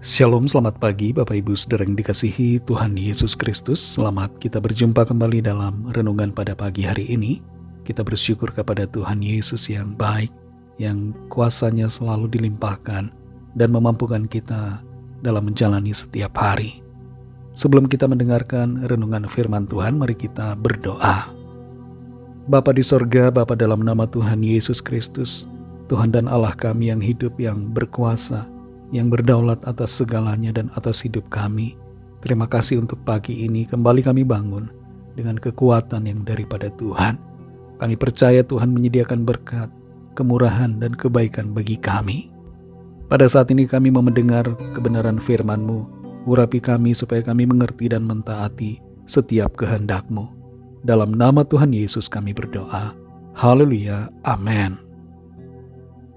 Shalom, selamat pagi Bapak Ibu Saudara yang dikasihi Tuhan Yesus Kristus. Selamat kita berjumpa kembali dalam renungan pada pagi hari ini. Kita bersyukur kepada Tuhan Yesus yang baik, yang kuasanya selalu dilimpahkan dan memampukan kita dalam menjalani setiap hari. Sebelum kita mendengarkan renungan firman Tuhan, mari kita berdoa. Bapa di sorga, Bapa dalam nama Tuhan Yesus Kristus, Tuhan dan Allah kami yang hidup, yang berkuasa, yang berdaulat atas segalanya dan atas hidup kami. Terima kasih untuk pagi ini kembali kami bangun dengan kekuatan yang daripada Tuhan. Kami percaya Tuhan menyediakan berkat, kemurahan dan kebaikan bagi kami. Pada saat ini kami mau mendengar kebenaran firman-Mu. Urapi kami supaya kami mengerti dan mentaati setiap kehendak-Mu. Dalam nama Tuhan Yesus kami berdoa. Haleluya. Amin.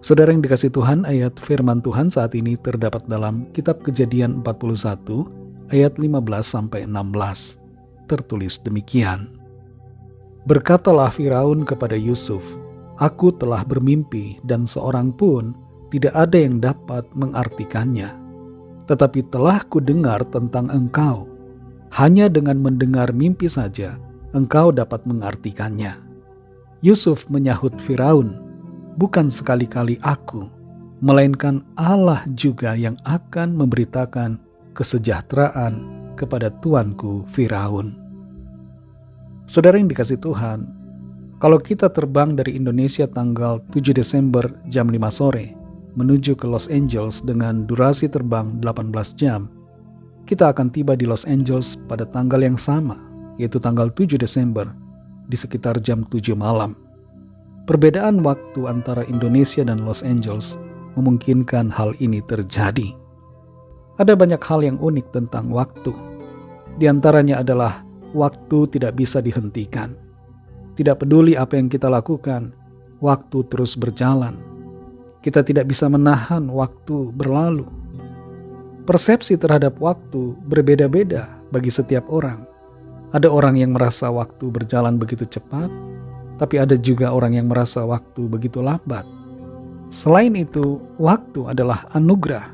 Saudara yang dikasih Tuhan, ayat firman Tuhan saat ini terdapat dalam kitab Kejadian 41 ayat 15-16. Tertulis demikian. Berkatalah Firaun kepada Yusuf, "Aku telah bermimpi dan seorang pun tidak ada yang dapat mengartikannya. Tetapi telah kudengar tentang engkau. Hanya dengan mendengar mimpi saja engkau dapat mengartikannya." Yusuf menyahut Firaun, "Bukan sekali-kali aku, melainkan Allah juga yang akan memberitakan kesejahteraan kepada tuanku Firaun." Saudara yang dikasih Tuhan, kalau kita terbang dari Indonesia tanggal 7 Desember jam 5 sore menuju ke Los Angeles dengan durasi terbang 18 jam, kita akan tiba di Los Angeles pada tanggal yang sama, yaitu tanggal 7 Desember di sekitar jam 7 malam. Perbedaan waktu antara Indonesia dan Los Angeles memungkinkan hal ini terjadi. Ada banyak hal yang unik tentang waktu. Di antaranya adalah waktu tidak bisa dihentikan. Tidak peduli apa yang kita lakukan, waktu terus berjalan. Kita tidak bisa menahan waktu berlalu. Persepsi terhadap waktu berbeda-beda bagi setiap orang. Ada orang yang merasa waktu berjalan begitu cepat, tapi ada juga orang yang merasa waktu begitu lambat. Selain itu, waktu adalah anugerah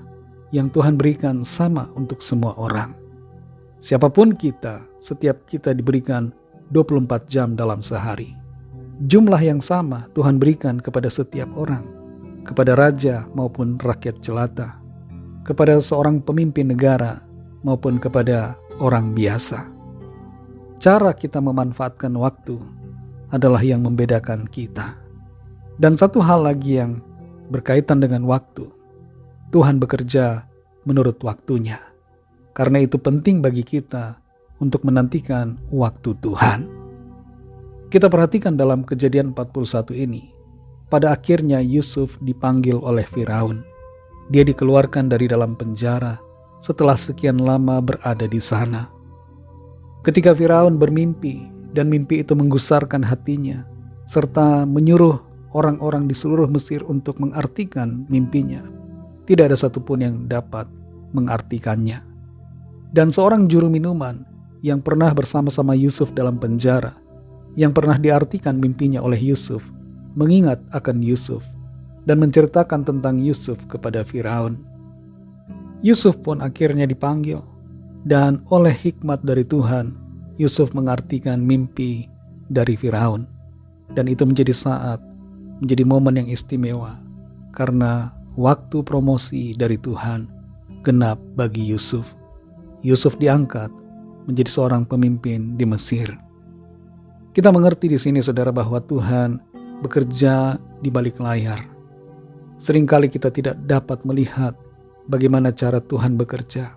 yang Tuhan berikan sama untuk semua orang. Siapapun kita, setiap kita diberikan 24 jam dalam sehari. Jumlah yang sama Tuhan berikan kepada setiap orang, kepada raja maupun rakyat jelata, kepada seorang pemimpin negara maupun kepada orang biasa. Cara kita memanfaatkan waktu adalah yang membedakan kita. Dan satu hal lagi yang berkaitan dengan waktu, Tuhan bekerja menurut waktunya. Karena itu penting bagi kita untuk menantikan waktu Tuhan. Kita perhatikan dalam Kejadian 41 ini, pada akhirnya Yusuf dipanggil oleh Firaun. Dia dikeluarkan dari dalam penjara setelah sekian lama berada di sana. Ketika Firaun bermimpi, dan mimpi itu menggusarkan hatinya, serta menyuruh orang-orang di seluruh Mesir untuk mengartikan mimpinya. Tidak ada satupun yang dapat mengartikannya. Dan seorang juru minuman yang pernah bersama-sama Yusuf dalam penjara, yang pernah diartikan mimpinya oleh Yusuf, mengingat akan Yusuf dan menceritakan tentang Yusuf kepada Firaun. Yusuf pun akhirnya dipanggil, dan oleh hikmat dari Tuhan, Yusuf mengartikan mimpi dari Firaun. Dan itu menjadi momen yang istimewa, karena waktu promosi dari Tuhan genap bagi Yusuf. Yusuf diangkat menjadi seorang pemimpin di Mesir. Kita mengerti di sini, saudara, bahwa Tuhan bekerja di balik layar. Seringkali kita tidak dapat melihat bagaimana cara Tuhan bekerja.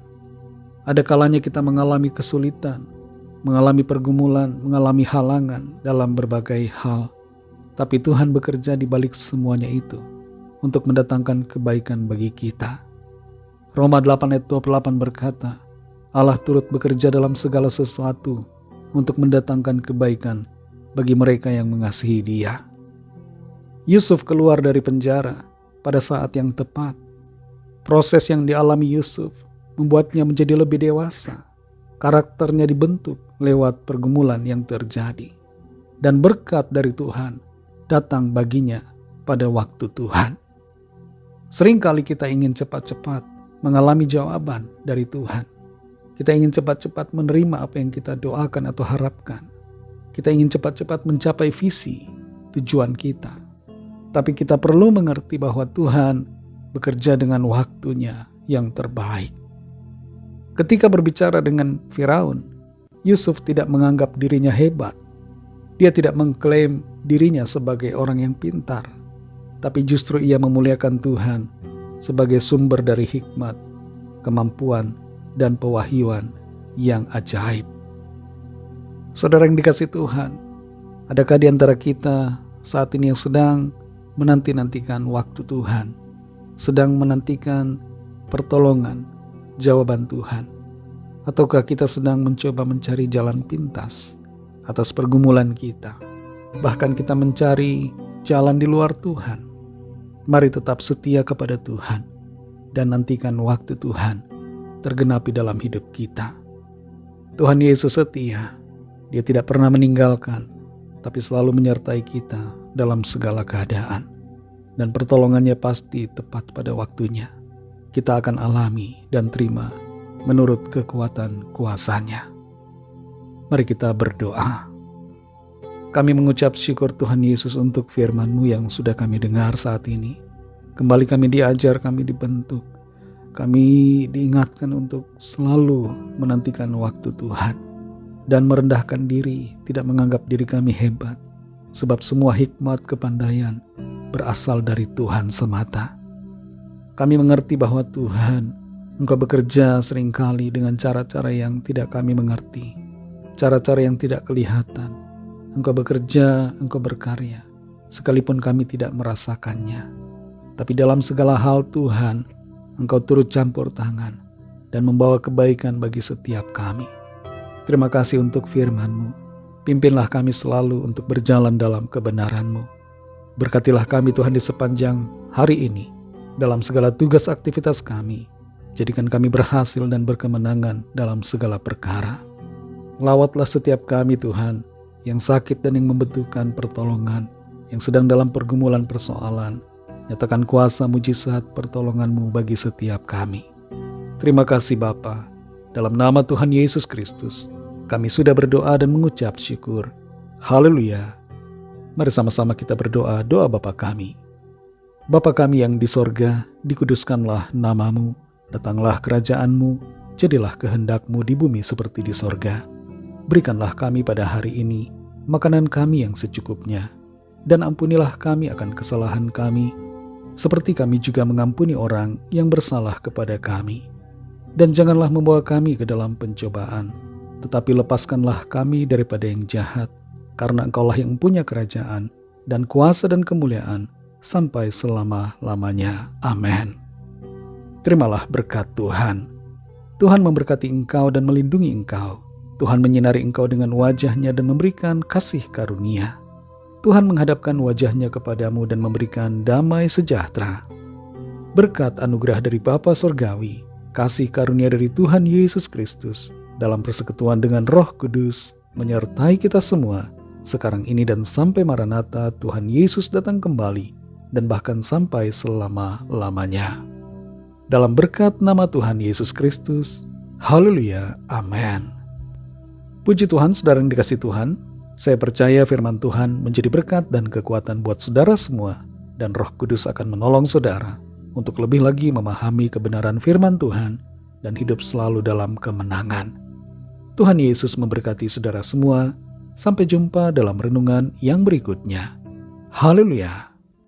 Ada kalanya kita mengalami kesulitan, mengalami pergumulan, mengalami halangan dalam berbagai hal. Tapi Tuhan bekerja di balik semuanya itu untuk mendatangkan kebaikan bagi kita. Roma 8 ayat 28 berkata, Allah turut bekerja dalam segala sesuatu untuk mendatangkan kebaikan bagi mereka yang mengasihi Dia. Yusuf keluar dari penjara pada saat yang tepat. Proses yang dialami Yusuf membuatnya menjadi lebih dewasa. Karakternya dibentuk lewat pergumulan yang terjadi. Dan berkat dari Tuhan datang baginya pada waktu Tuhan. Seringkali kita ingin cepat-cepat mengalami jawaban dari Tuhan. Kita ingin cepat-cepat menerima apa yang kita doakan atau harapkan. Kita ingin cepat-cepat mencapai visi, tujuan kita. Tapi kita perlu mengerti bahwa Tuhan bekerja dengan waktunya yang terbaik. Ketika berbicara dengan Firaun, Yusuf tidak menganggap dirinya hebat. Dia tidak mengklaim dirinya sebagai orang yang pintar. Tapi justru ia memuliakan Tuhan sebagai sumber dari hikmat, kemampuan, dan pewahyuan yang ajaib. Saudara yang dikasihi Tuhan, adakah di antara kita saat ini yang sedang menanti-nantikan waktu Tuhan, sedang menantikan pertolongan, jawaban Tuhan? Ataukah kita sedang mencoba mencari jalan pintas atas pergumulan kita? Bahkan kita mencari jalan di luar Tuhan. Mari tetap setia kepada Tuhan dan nantikan waktu Tuhan tergenapi dalam hidup kita. Tuhan Yesus setia. Dia tidak pernah meninggalkan, tapi selalu menyertai kita dalam segala keadaan. Dan pertolongannya pasti tepat pada waktunya. Kita akan alami dan terima menurut kekuatan kuasa-Nya. Mari kita berdoa. Kami mengucap syukur Tuhan Yesus untuk firman-Mu yang sudah kami dengar saat ini. Kembali kami diajar, kami dibentuk. Kami diingatkan untuk selalu menantikan waktu Tuhan dan merendahkan diri, tidak menganggap diri kami hebat, sebab semua hikmat kepandaian berasal dari Tuhan semata. Kami mengerti bahwa Tuhan, Engkau bekerja seringkali dengan cara-cara yang tidak kami mengerti, cara-cara yang tidak kelihatan. Engkau bekerja, Engkau berkarya, sekalipun kami tidak merasakannya. Tapi dalam segala hal Tuhan, Engkau turut campur tangan dan membawa kebaikan bagi setiap kami. Terima kasih untuk firman-Mu. Pimpinlah kami selalu untuk berjalan dalam kebenaran-Mu. Berkatilah kami Tuhan di sepanjang hari ini, dalam segala tugas aktivitas kami. Jadikan kami berhasil dan berkemenangan dalam segala perkara. Lawatlah setiap kami Tuhan, yang sakit dan yang membutuhkan pertolongan, yang sedang dalam pergumulan persoalan. Nyatakan kuasa mujizat pertolongan-Mu bagi setiap kami. Terima kasih Bapa. Dalam nama Tuhan Yesus Kristus, kami sudah berdoa dan mengucap syukur. Haleluya. Mari sama-sama kita berdoa doa Bapa kami. Bapa kami yang di sorga, dikuduskanlah nama-Mu. Datanglah kerajaan-Mu, jadilah kehendak-Mu di bumi seperti di sorga. Berikanlah kami pada hari ini makanan kami yang secukupnya. Dan ampunilah kami akan kesalahan kami, seperti kami juga mengampuni orang yang bersalah kepada kami. Dan janganlah membawa kami ke dalam pencobaan, tetapi lepaskanlah kami daripada yang jahat, karena Engkaulah yang punya kerajaan, dan kuasa dan kemuliaan, sampai selama-lamanya. Amin. Terimalah berkat Tuhan. Tuhan memberkati engkau dan melindungi engkau. Tuhan menyinari engkau dengan wajah-Nya dan memberikan kasih karunia. Tuhan menghadapkan wajah-Nya kepadamu dan memberikan damai sejahtera. Berkat anugerah dari Bapa Surgawi, kasih karunia dari Tuhan Yesus Kristus, dalam persekutuan dengan Roh Kudus, menyertai kita semua, sekarang ini dan sampai Maranatha Tuhan Yesus datang kembali, dan bahkan sampai selama-lamanya. Dalam berkat nama Tuhan Yesus Kristus, haleluya, amin. Puji Tuhan, saudara yang dikasihi Tuhan, saya percaya firman Tuhan menjadi berkat dan kekuatan buat saudara semua, dan Roh Kudus akan menolong saudara untuk lebih lagi memahami kebenaran firman Tuhan dan hidup selalu dalam kemenangan. Tuhan Yesus memberkati saudara semua. Sampai jumpa dalam renungan yang berikutnya. Haleluya.